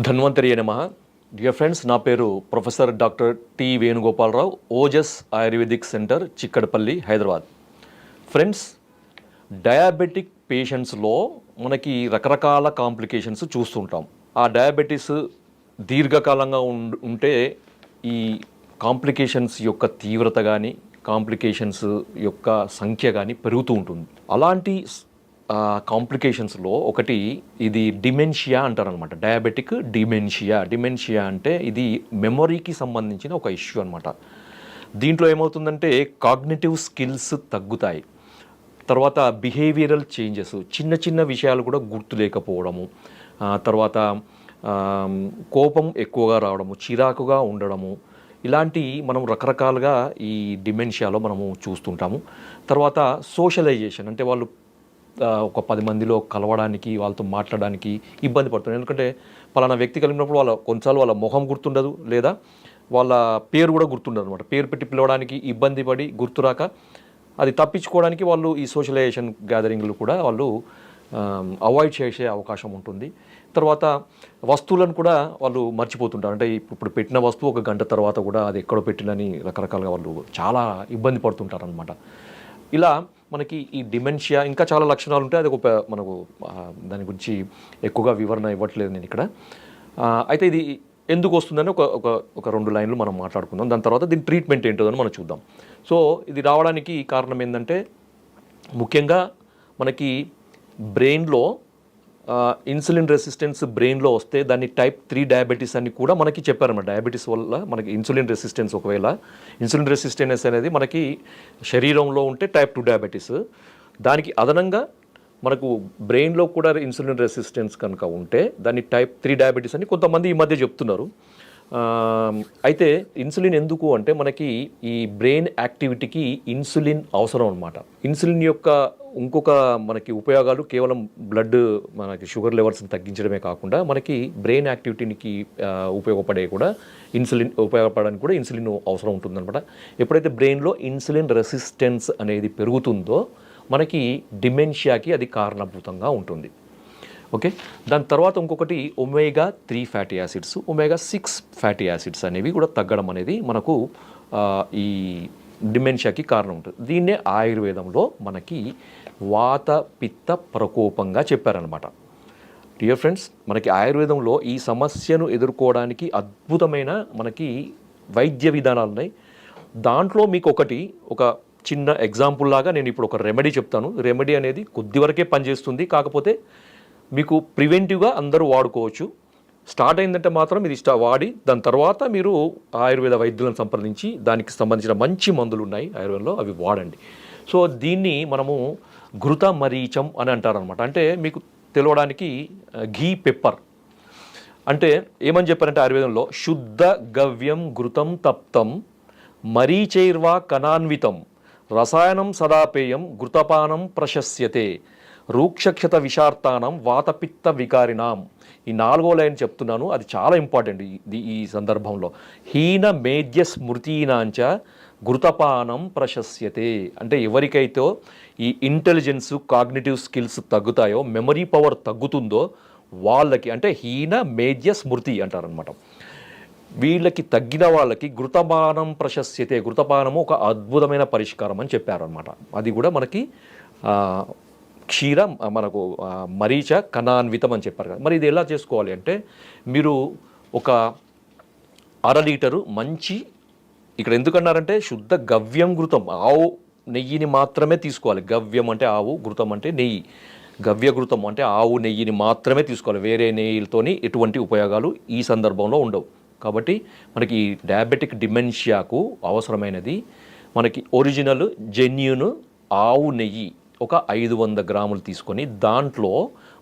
ధన్వంతరి నమః. Dear friends, నా పేరు professor doctor T Venugopalarao, Ojas Ayurvedic centre, Chikkadpally, Hyderabad. Friends, diabetic పేషెంట్స్లో మనకి రకరకాల కాంప్లికేషన్స్ చూస్తుంటాం. ఆ డయాబెటీస్ దీర్ఘకాలంగా ఉంటే ఈ కాంప్లికేషన్స్ యొక్క తీవ్రత కానీ కాంప్లికేషన్స్ యొక్క సంఖ్య కానీ పెరుగుతూ ఉంటుంది. అలాంటి కాంప్లికేషన్స్లో ఒకటి ఇది డిమెన్షియా అంటారనమాట. డయాబెటిక్ డిమెన్షియా అంటే ఇది మెమొరీకి సంబంధించిన ఒక ఇష్యూ అనమాట. దీంట్లో ఏమవుతుందంటే కాగ్నిటివ్ స్కిల్స్ తగ్గుతాయి. తర్వాత బిహేవియరల్ చేంజెస్, చిన్న చిన్న విషయాలు కూడా గుర్తు లేకపోవడము, తర్వాత కోపం ఎక్కువగా రావడము, చిరాకుగా ఉండడము, ఇలాంటి మనం రకరకాలుగా ఈ డిమెన్షియాలో మనము చూస్తుంటాము. తర్వాత సోషలైజేషన్, అంటే వాళ్ళు ఒక 10 మందిలో కలవడానికి, వాళ్ళతో మాట్లాడడానికి ఇబ్బంది పడుతున్నారు. ఎందుకంటే పలానా వ్యక్తి కలిగినప్పుడు కొన్నిసార్లు వాళ్ళ మొహం గుర్తుండదు, లేదా వాళ్ళ పేరు కూడా గుర్తుండదు అనమాట. పేరు పెట్టి పిలవడానికి ఇబ్బంది పడి గుర్తురాక అది తప్పించుకోవడానికి వాళ్ళు ఈ సోషలైజేషన్ గ్యాదరింగ్లు కూడా వాళ్ళు అవాయిడ్ చేసే అవకాశం ఉంటుంది. తర్వాత వస్తువులను కూడా వాళ్ళు మర్చిపోతుంటారు. అంటే ఇప్పుడు పెట్టిన వస్తువు 1 గంట తర్వాత కూడా అది ఎక్కడో పెట్టినని రకరకాలుగా వాళ్ళు చాలా ఇబ్బంది పడుతుంటారు అనమాట. ఇలా మనకి ఈ డిమెన్షియా ఇంకా చాలా లక్షణాలు ఉంటాయి. అది ఒక మనకు దాని గురించి ఎక్కువగా వివరణ ఇవ్వట్లేదు నేను ఇక్కడ. అయితే ఇది ఎందుకు వస్తుందని ఒక 2 లైన్లు మనం మాట్లాడుకుందాం. దాని తర్వాత దీని ట్రీట్మెంట్ ఏంటో అని మనం చూద్దాం. సో ఇది రావడానికి కారణం ఏంటంటే ముఖ్యంగా మనకి బ్రెయిన్లో ఇన్సులిన్ రెసిస్టెన్స్ బ్రెయిన్లో వస్తే దాన్ని టైప్ 3 డయాబెటీస్ అని కూడా మనకి చెప్పారన్నమాట. డయాబెటీస్ వల్ల మనకి ఇన్సులిన్ రెసిస్టెన్స్, ఒకవేళ ఇన్సులిన్ రెసిస్టెన్స్ అనేది మనకి శరీరంలో ఉంటే టైప్ 2 డయాబెటీస్, దానికి అదనంగా మనకు బ్రెయిన్లో కూడా ఇన్సులిన్ రెసిస్టెన్స్ కనుక ఉంటే దాన్ని టైప్ 3 డయాబెటీస్ అని కొంతమంది ఈ మధ్య చెప్తున్నారు. అయితే ఇన్సులిన్ ఎందుకు అంటే మనకి ఈ బ్రెయిన్ యాక్టివిటీకి ఇన్సులిన్ అవసరం అనమాట. ఇన్సులిన్ యొక్క ఇంకొక మనకి ఉపయోగాలు కేవలం బ్లడ్ మనకి షుగర్ లెవెల్స్ని తగ్గించడమే కాకుండా మనకి బ్రెయిన్ యాక్టివిటీకి ఉపయోగపడడానికి కూడా ఇన్సులిన్ అవసరం ఉంటుందన్నమాట. ఎప్పుడైతే బ్రెయిన్లో ఇన్సులిన్ రెసిస్టెన్స్ అనేది పెరుగుతుందో మనకి డిమెన్షియాకి అది కారణభూతంగా ఉంటుంది. ఓకే, దాని తర్వాత ఇంకొకటి omega 3 fatty acids, omega 6 fatty acids అనేవి కూడా తగ్గడం అనేది మనకు ఈ డిమెన్షియాకి కారణం ఉంటుంది. దీన్నే ఆయుర్వేదంలో మనకి వాత పిత్త ప్రకోపంగా చెప్పారనమాట. డియర్ ఫ్రెండ్స్, మనకి ఆయుర్వేదంలో ఈ సమస్యను ఎదుర్కోవడానికి అద్భుతమైన మనకి వైద్య విధానాలు ఉన్నాయి. దాంట్లో మీకు ఒక చిన్న ఎగ్జాంపుల్ లాగా నేను ఇప్పుడు ఒక రెమెడీ చెప్తాను. రెమెడీ అనేది కొద్ది వరకే పనిచేస్తుంది, కాకపోతే మీకు ప్రివెంటివ్గా అందరూ వాడుకోవచ్చు. స్టార్ట్ అయిందంటే మాత్రం ఇది వాడి దాని తర్వాత మీరు ఆయుర్వేద వైద్యులను సంప్రదించి దానికి సంబంధించిన మంచి మందులు ఉన్నాయి ఆయుర్వేదంలో, అవి వాడండి. సో దీన్ని మనము ఘృత మరీచం అని అంటారనమాట. అంటే మీకు తెలవడానికి ఘీ పెప్పర్ అంటే ఏమని చెప్పారంటే ఆయుర్వేదంలో శుద్ధ గవ్యం ఘృతం తప్తం మరీచైర్వా కణాన్వితం రసాయనం సదాపేయం ఘృతపానం ప్రశస్యతే రూక్షక్షత విషార్తానం వాతపిత్త వికారినాం. ఈ 4వ లైన్ చెప్తున్నాను, అది చాలా ఇంపార్టెంట్ ఈ సందర్భంలో. హీన మేధ్య స్మృతీనాంచ ఘృతపానం ప్రశస్యతే. అంటే ఎవరికైతే ఈ ఇంటెలిజెన్స్, కాగ్నిటివ్ స్కిల్స్ తగ్గుతాయో, మెమరీ పవర్ తగ్గుతుందో వాళ్ళకి, అంటే హీన మేధ్య స్మృతి అంటారనమాట, వీళ్ళకి తగ్గిన వాళ్ళకి ఘృతపానం ప్రశస్యతే. ఘృతపానము ఒక అద్భుతమైన పరిష్కారం అని చెప్పారనమాట. అది కూడా మనకి క్షీరం మనకు మరీచ కణాన్వితం అని చెప్పారు కదా. మరి ఇది ఎలా చేసుకోవాలి అంటే మీరు ఒక 1/2 లీటరు మంచి, ఇక్కడ ఎందుకన్నారంటే శుద్ధ గవ్యం ఘృతం, ఆవు నెయ్యిని మాత్రమే తీసుకోవాలి. గవ్యం అంటే ఆవు, ఘృతం అంటే నెయ్యి. గవ్య ఘృతం అంటే ఆవు నెయ్యిని మాత్రమే తీసుకోవాలి. వేరే నెయ్యిలతోని ఎటువంటి ఉపయోగాలు ఈ సందర్భంలో ఉండవు. కాబట్టి మనకి డయాబెటిక్ డిమెన్షియాకు అవసరమైనది మనకి ఒరిజినల్ జెన్యూన్ ఆవు నెయ్యి ఒక 500 గ్రాములు తీసుకొని దాంట్లో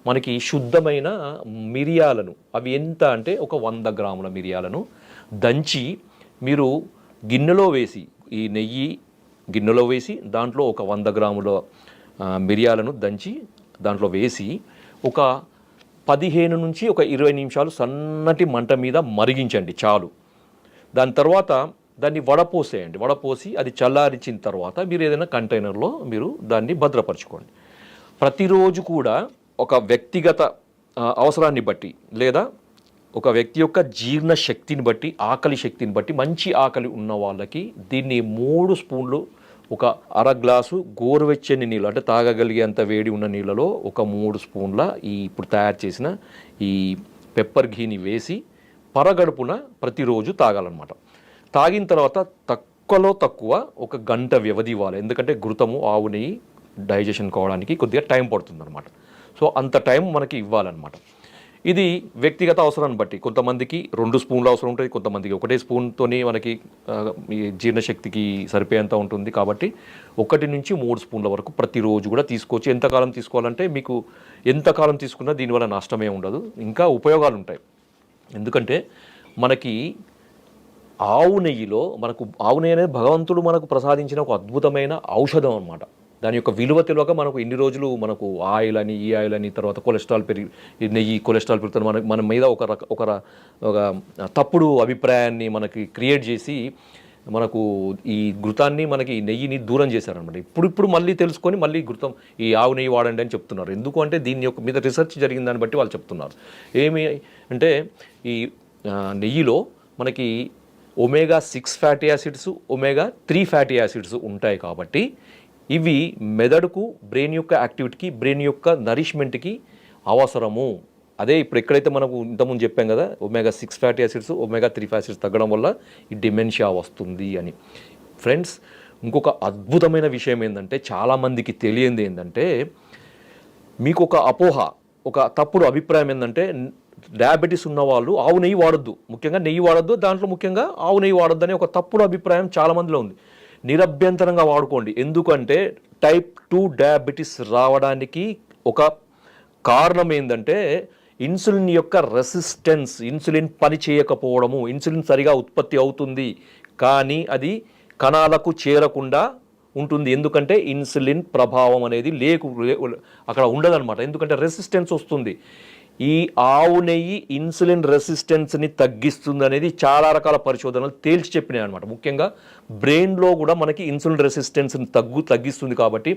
మనకి శుద్ధమైన మిరియాలను, అవి ఎంత అంటే ఒక 100 గ్రాముల మిరియాలను దంచి మీరు గిన్నెలో వేసి, ఈ నెయ్యి గిన్నెలో వేసి దాంట్లో ఒక 100 గ్రాముల మిరియాలను దంచి దాంట్లో వేసి ఒక 15 నుంచి 20 నిమిషాలు సన్నటి మంట మీద మరిగించండి చాలు. దాని తర్వాత దాన్ని వడపోసేయండి. వడపోసి అది చల్లారించిన తర్వాత మీరు ఏదైనా కంటైనర్లో మీరు దాన్ని భద్రపరచుకోండి. ప్రతిరోజు కూడా ఒక వ్యక్తిగత అవసరాన్ని బట్టి లేదా ఒక వ్యక్తి యొక్క జీర్ణ శక్తిని బట్టి, ఆకలి శక్తిని బట్టి, మంచి ఆకలి ఉన్న వాళ్ళకి దీన్ని 3 స్పూన్లు ఒక అర గ్లాసు గోరువెచ్చని నీళ్ళు అంటే తాగగలిగేంత వేడి ఉన్న నీళ్ళలో ఒక 3 స్పూన్ల ఈ ఇప్పుడు తయారు చేసిన ఈ పెప్పర్ ఘీని వేసి పరగడుపున ప్రతిరోజు తాగాలన్నమాట. తాగిన తర్వాత తక్కువలో తక్కువ ఒక గంట వ్యవధి ఇవ్వాలి. ఎందుకంటే ఘృతము ఆవు నెయ్యి డైజెషన్ కావడానికి కొద్దిగా టైం పడుతుందన్నమాట. సో అంత టైం మనకి ఇవ్వాలన్నమాట. ఇది వ్యక్తిగత అవసరాన్ని బట్టి కొంతమందికి 2 స్పూన్లు అవసరం ఉంటుంది, కొంతమందికి 1 స్పూన్తోనే మనకి ఈ జీర్ణశక్తికి సరిపోయేంత ఉంటుంది. కాబట్టి 1 నుంచి 3 స్పూన్ల వరకు ప్రతిరోజు కూడా తీసుకోవచ్చు. ఎంతకాలం తీసుకోవాలంటే మీకు ఎంతకాలం తీసుకున్నా దీనివల్ల నష్టమే ఉండదు, ఇంకా ఉపయోగాలు ఉంటాయి. ఎందుకంటే మనకి ఆవు నెయ్యిలో ఆవు నెయ్యి అనేది భగవంతుడు మనకు ప్రసాదించిన ఒక అద్భుతమైన ఔషధం అన్నమాట. దాని యొక్క విలువ తెలియక మనకు ఇన్ని రోజులు మనకు ఆయిల్ అని ఈ ఆయిల్ అని తర్వాత కొలెస్ట్రాల్ నెయ్యి కొలెస్ట్రాల్ పెరుగుతుంది మన మీద ఒక తప్పుడు అభిప్రాయాన్ని మనకి క్రియేట్ చేసి మనకు ఈ ఘృతాన్ని మనకి నెయ్యిని దూరం చేశారనమాట. ఇప్పుడు మళ్ళీ తెలుసుకొని మళ్ళీ ఘృతం ఈ ఆవు నెయ్యి వాడండి అని చెప్తున్నారు. ఎందుకు అంటే దీని యొక్క మీద రీసెర్చ్ జరిగిన దాన్ని బట్టి వాళ్ళు చెప్తున్నారు. ఏమి అంటే ఈ నెయ్యిలో మనకి omega 6 fatty acids, omega 3 fatty acids ఉంటాయి. కాబట్టి ఇవి మెదడుకు, బ్రెయిన్ యొక్క యాక్టివిటీకి, బ్రెయిన్ యొక్క నరిష్మెంట్కి అవసరము. అదే ఇప్పుడు ఎక్కడైతే మనకు ఇంతకుముందు చెప్పాం కదా, omega 6 fatty acids, omega 3 fatty acids తగ్గడం వల్ల ఈ డిమెన్షియా వస్తుంది అని. ఫ్రెండ్స్, ఇంకొక అద్భుతమైన విషయం ఏంటంటే, చాలామందికి తెలియంది ఏంటంటే, మీకు ఒక అపోహ, ఒక తప్పుడు అభిప్రాయం ఏంటంటే, డయాబెటీస్ ఉన్నవాళ్ళు ఆవు నెయ్యి వాడొద్దు, ముఖ్యంగా నెయ్యి వాడొద్దు, దాంట్లో ముఖ్యంగా ఆవు నెయ్యి వాడొద్దు అనే ఒక తప్పుడు అభిప్రాయం చాలామందిలో ఉంది. నిరభ్యంతరంగా వాడుకోండి. ఎందుకంటే టైప్ 2 డయాబెటీస్ రావడానికి ఒక కారణం ఏంటంటే ఇన్సులిన్ యొక్క రెసిస్టెన్స్, ఇన్సులిన్ పని చేయకపోవడము. ఇన్సులిన్ సరిగా ఉత్పత్తి అవుతుంది కానీ అది కణాలకు చేరకుండా ఉంటుంది. ఎందుకంటే ఇన్సులిన్ ప్రభావం అనేది అక్కడ ఉండదన్నమాట. ఎందుకంటే రెసిస్టెన్స్ వస్తుంది. ఈ ఆవు నెయ్యి ఇన్సులిన్ రెసిస్టెన్స్ని తగ్గిస్తుంది అనేది చాలా రకాల పరిశోధనలు తేల్చి చెప్పినాయి అనమాట. ముఖ్యంగా బ్రెయిన్లో కూడా మనకి ఇన్సులిన్ రెసిస్టెన్స్ని తగ్గిస్తుంది. కాబట్టి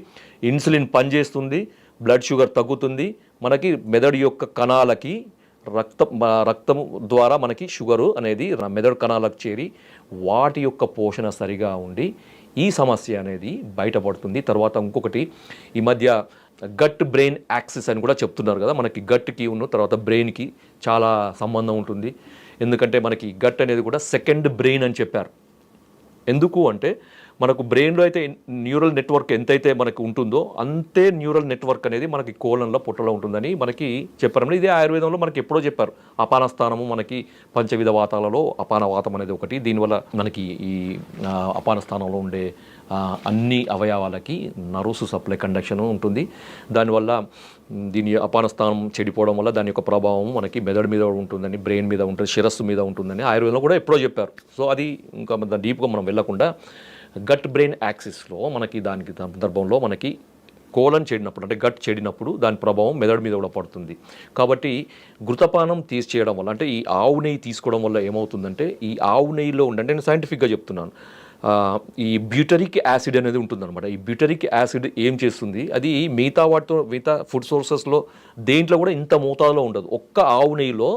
ఇన్సులిన్ పనిచేస్తుంది, బ్లడ్ షుగర్ తగ్గుతుంది, మనకి మెదడు యొక్క కణాలకి రక్తం ద్వారా మనకి షుగరు అనేది మెదడు కణాలకు చేరి వాటి యొక్క పోషణ సరిగా ఉండి ఈ సమస్య అనేది బయటపడుతుంది. తర్వాత ఇంకొకటి, ఈ మధ్య గట్ బ్రెయిన్ యాక్సిస్ అని కూడా చెప్తున్నారు కదా. మనకి గట్కి తర్వాత బ్రెయిన్కి చాలా సంబంధం ఉంటుంది. ఎందుకంటే మనకి గట్ అనేది కూడా సెకండ్ బ్రెయిన్ అని చెప్పారు. ఎందుకు అంటే మనకు బ్రెయిన్లో అయితే న్యూరల్ నెట్వర్క్ ఎంతైతే మనకు ఉంటుందో అంతే న్యూరల్ నెట్వర్క్ అనేది మనకి కోలంలో పొట్టలో ఉంటుందని మనకి చెప్పారు. ఇదే ఆయుర్వేదంలో మనకి ఎప్పుడో చెప్పారు. అపాన స్థానము మనకి పంచవిధ వాతాలలో అపాన వాతం అనేది ఒకటి. దీనివల్ల మనకి ఈ అపాన స్థానంలో ఉండే అన్ని అవయవాలకి నర్వ్స్ సప్లై కండక్షన్ ఉంటుంది. దానివల్ల దీని అపాన స్థానం చెడిపోవడం వల్ల దాని యొక్క ప్రభావం మనకి మెదడు మీద ఉంటుందని, బ్రెయిన్ మీద ఉంటుంది, శిరస్సు మీద ఉంటుందని ఆయుర్వేదంలో కూడా ఎప్పుడో చెప్పారు. సో అది ఇంకా డీప్గా మనం వెళ్ళకుండా గట్ బ్రెయిన్ యాక్సిస్లో మనకి దానికి సందర్భంలో మనకి కోలన్ చెడినప్పుడు అంటే గట్ చెడినప్పుడు దాని ప్రభావం మెదడు మీద కూడా పడుతుంది. కాబట్టి ఘృతపానం తీసేయడం వల్ల అంటే ఈ ఆవు నెయ్యి తీసుకోవడం వల్ల ఏమవుతుందంటే ఈ ఆవు నెయ్యిలో ఉండంటే నేను సైంటిఫిక్గా చెప్తున్నాను, ఈ బ్యూటరిక్ యాసిడ్ అనేది ఉంటుందన్నమాట. ఈ బ్యూటరిక్ యాసిడ్ ఏం చేస్తుంది, అది మిగతా ఫుడ్ సోర్సెస్లో దేంట్లో కూడా ఇంత మోతాదులో ఉండదు. ఒక్క ఆవు నెయ్యిలో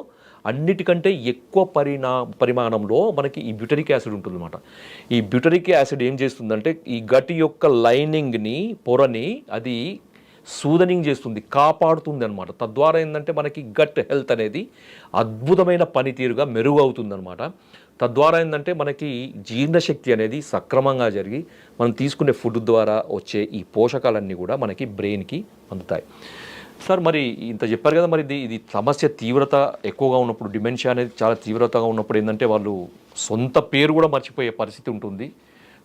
అన్నిటికంటే ఎక్కువ పరిమాణంలో మనకి ఈ బ్యూటరిక్ యాసిడ్ ఉంటుందన్నమాట. ఈ బ్యూటరిక్ యాసిడ్ ఏం చేస్తుందంటే ఈ గట్ యొక్క లైనింగ్ని, పొరని అది సూదనింగ్ చేస్తుంది, కాపాడుతుంది అనమాట. తద్వారా ఏంటంటే మనకి గట్ హెల్త్ అనేది అద్భుతమైన పనితీరుగా మెరుగవుతుందన్నమాట. తద్వారా ఏంటంటే మనకి జీర్ణశక్తి అనేది సక్రమంగా జరిగి మనం తీసుకునే ఫుడ్ ద్వారా వచ్చే ఈ పోషకాలన్నీ కూడా మనకి బ్రెయిన్కి అందుతాయి. సార్, మరి ఇంత చెప్పారు కదా, మరి ఇది సమస్య తీవ్రత ఎక్కువగా ఉన్నప్పుడు, డిమెన్షియా అనేది చాలా తీవ్రతగా ఉన్నప్పుడు ఏంటంటే వాళ్ళు సొంత పేరు కూడా మర్చిపోయే పరిస్థితి ఉంటుంది,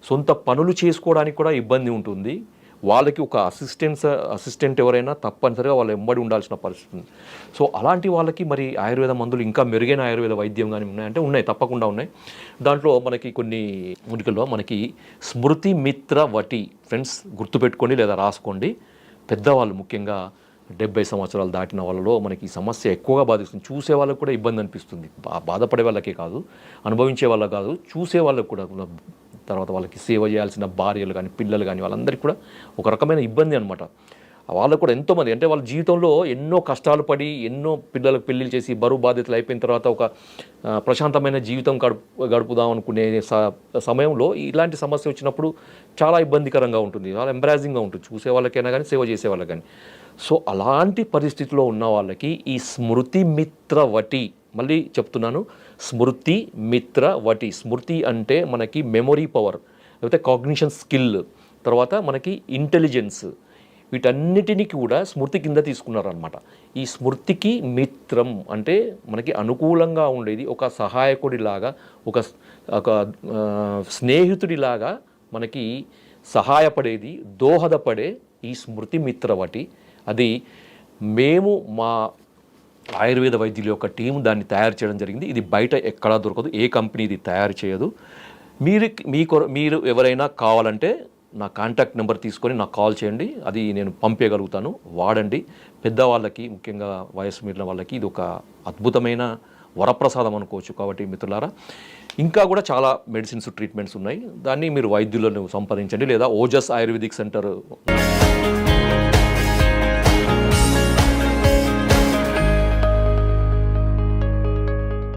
సొంత పనులు చేసుకోవడానికి కూడా ఇబ్బంది ఉంటుంది. వాళ్ళకి ఒక అసిస్టెంట్ ఎవరైనా తప్పనిసరిగా వాళ్ళు ఎంబడి ఉండాల్సిన పరిస్థితి ఉంది. సో అలాంటి వాళ్ళకి మరి ఆయుర్వేద మందులు, ఇంకా మెరుగైన ఆయుర్వేద వైద్యం కానీ ఉన్నాయంటే ఉన్నాయి, తప్పకుండా ఉన్నాయి. దాంట్లో మనకి కొన్ని మూలికల్లో మనకి స్మృతి మిత్ర వటి, ఫ్రెండ్స్ గుర్తుపెట్టుకోండి లేదా రాసుకోండి. పెద్దవాళ్ళు ముఖ్యంగా 70 సంవత్సరాలు దాటిన వాళ్ళలో మనకి ఈ సమస్య ఎక్కువగా బాధిస్తుంది. చూసే వాళ్ళకు కూడా ఇబ్బంది అనిపిస్తుంది. బాధపడే వాళ్ళకే కాదు, అనుభవించే వాళ్ళకి కాదు, చూసే వాళ్ళకు కూడా, తర్వాత వాళ్ళకి సేవ చేయాల్సిన భార్యలు కానీ పిల్లలు కానీ వాళ్ళందరికీ కూడా ఒక రకమైన ఇబ్బంది అనమాట. వాళ్ళకు కూడా ఎంతోమంది అంటే వాళ్ళ జీవితంలో ఎన్నో కష్టాలు పడి ఎన్నో పిల్లలకు పెళ్ళిళ్ళు చేసి బరువు బాధ్యతలు అయిపోయిన తర్వాత ఒక ప్రశాంతమైన జీవితం గడుపుదాం అనుకునే సమయంలో ఇలాంటి సమస్య వచ్చినప్పుడు చాలా ఇబ్బందికరంగా ఉంటుంది, చాలా ఎంబరాజింగ్గా ఉంటుంది చూసే వాళ్ళకైనా కానీ సేవ చేసే వాళ్ళకి కానీ. సో అలాంటి పరిస్థితిలో ఉన్న వాళ్ళకి ఈ స్మృతి మిత్ర వటి, మళ్ళీ చెప్తున్నాను, స్మృతి మిత్ర వటి. స్మృతి అంటే మనకి మెమొరీ పవర్, లేకపోతే కాగ్నిషన్ స్కిల్, తర్వాత మనకి ఇంటెలిజెన్స్, వీటన్నిటినీ కూడా స్మృతి కింద తీసుకున్నారనమాట. ఈ స్మృతికి మిత్రం అంటే మనకి అనుకూలంగా ఉండేది, ఒక సహాయకుడిలాగా, ఒక స్నేహితుడిలాగా మనకి సహాయపడేది, దోహదపడే ఈ స్మృతి మిత్రవటి. అది మేము మా ఆయుర్వేద వైద్యుల యొక్క టీం దాన్ని తయారు చేయడం జరిగింది. ఇది బయట ఎక్కడా దొరకదు, ఏ కంపెనీ ఇది తయారు చేయదు. మీరు ఎవరైనా కావాలంటే నా కాంటాక్ట్ నెంబర్ తీసుకొని నాకు కాల్ చేయండి, అది నేను పంపేయగలుగుతాను. వాడండి. పెద్దవాళ్ళకి, ముఖ్యంగా వయసు మీరిన వాళ్ళకి ఇది ఒక అద్భుతమైన వరప్రసాదం అనుకోవచ్చు. కాబట్టి మిత్రులారా, ఇంకా కూడా చాలా మెడిసిన్స్, ట్రీట్మెంట్స్ ఉన్నాయి. దాన్ని మీరు వైద్యులను సంప్రదించండి, లేదా ఓజస్ ఆయుర్వేదిక్ సెంటర్